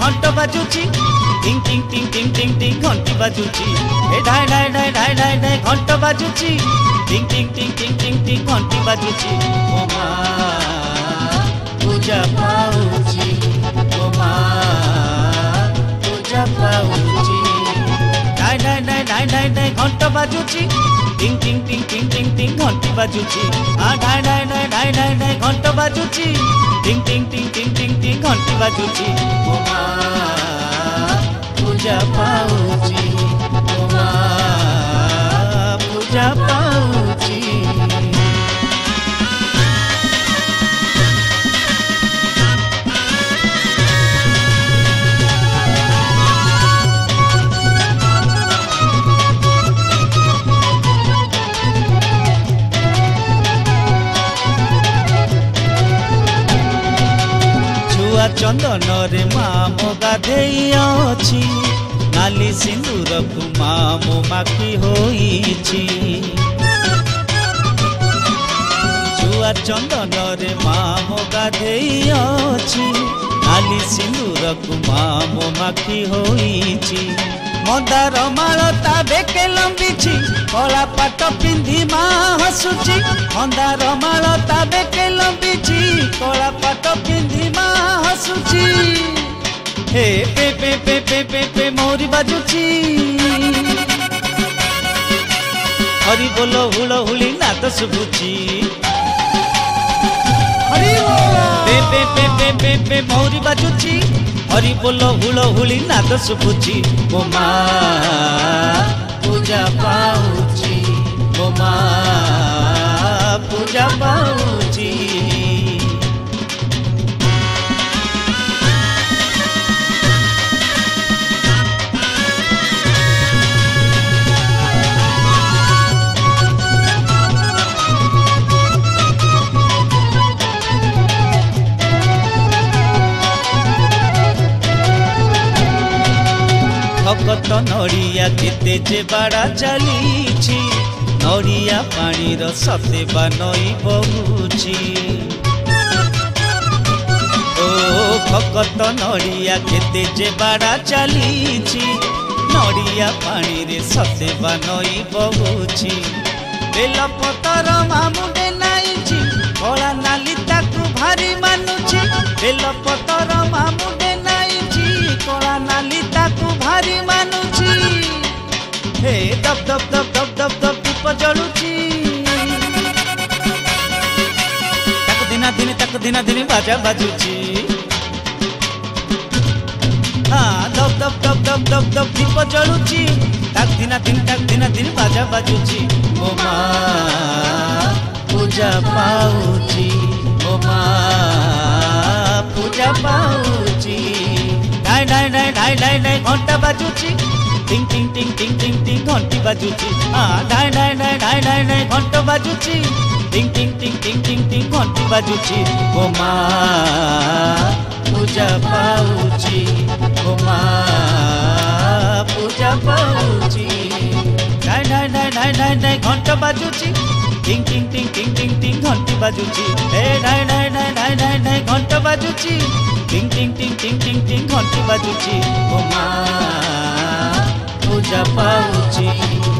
घंट बाजुची टिंग टिंग टिंग टिंग टिंग टिंग घंटी बाजुची ए ढाई ढाई ढाई ढाई ढाई ढाई घंट बाजुची टिंग टिंग टिंग टिंग टिंग टिंग घंटी बाजुची ओ मां पूजा पाउची ओ मां पूजा पाउची ढाई ढाई ढाई ढाई ढाई ढाई घंट बाजुची टिंग टिंग टिंग टिंग टिंग टिंग घंटी बाजुची आ ढाई ढाई ढाई ढाई ढाई ढाई घंट बाजुची टिंग टिंग टिंग टिंग टिंग टिंग घंटी बाजुची ओ मां पूजा पाउची ओ मां पूजा पाउची चंदन रे मामो गाधेई अछि नाली सिंदूर को मामो माखी होईछि छुआ चंदन रे मामो गाधेई अछि नाली सिंदूर को मामो माखी होईछि मंदार मालता बेके लंबीछि कला पाट पिंधी मां हसुछि मंदार मालता बेके लंबीछि कला पाट पिंधी मां हसुछि हे पे पे पे पे पे पे मोरी बाजुछि हरि बोलो हुलो हुली नाद शुभुछि हरि बोलो पे पे पे पे पे पे मोरी बाजुछि हरि बोलो हुलो हुली नाद शुभुछि ओ मां पूजा पाउछि ओ मां पूजा पाउछि भगत नड़िया केते जे बाड़ा चलीछि नड़िया पानी रो सतेबा नई बहुछि ओ भगत नड़िया केते जे बाड़ा चलीछि नड़िया पानी रे सतेबा नई बहुछि बेल पतर मामुडे नाइछि कला नाली ताकू भारी मानुछि बेल पतर मामुडे नाइछि कला नाली ताकू भारी मानुछि हे दब दब दब दब दब दब दीप जलुछि ताक दिना दिन बाजा बाजुछि हाँ दब दब दब दब दब दब दीप जलुछि ताक दिना दिन बाजा बाजुछि ओ मां पूजा पाउछि ओ मां पूजा पाउछि ढाई ढाई ढाई ढाई ढाई ढाई घंटा बाजुछि टिंग टिंग टिंग टिंग टिंग टिंग घंटी बाजुछि हाँ ढाई ढाई ढाई ढाई ढाई ढाई घंटा बाजुछि टिंग टिंग टिंग टिंग टिंग टिंग घंटी बाजुछि ओ मां पूजा पाउछि ओ मां पूजा पाउछि ढाई ढाई ढाई ढाई ढाई ढाई घंटा बाजुछि टिंग टिंग टिंग टिंग टिंग टिंग घंटी बाजुछि ए ढाई ढाई ढाई ढाई ढाई ढाई घंटा बाजुछि टिंग टिंग टिंग टिंग टिंग टिंग घंटी बाजुछि ओ मां पूजा पाउछि।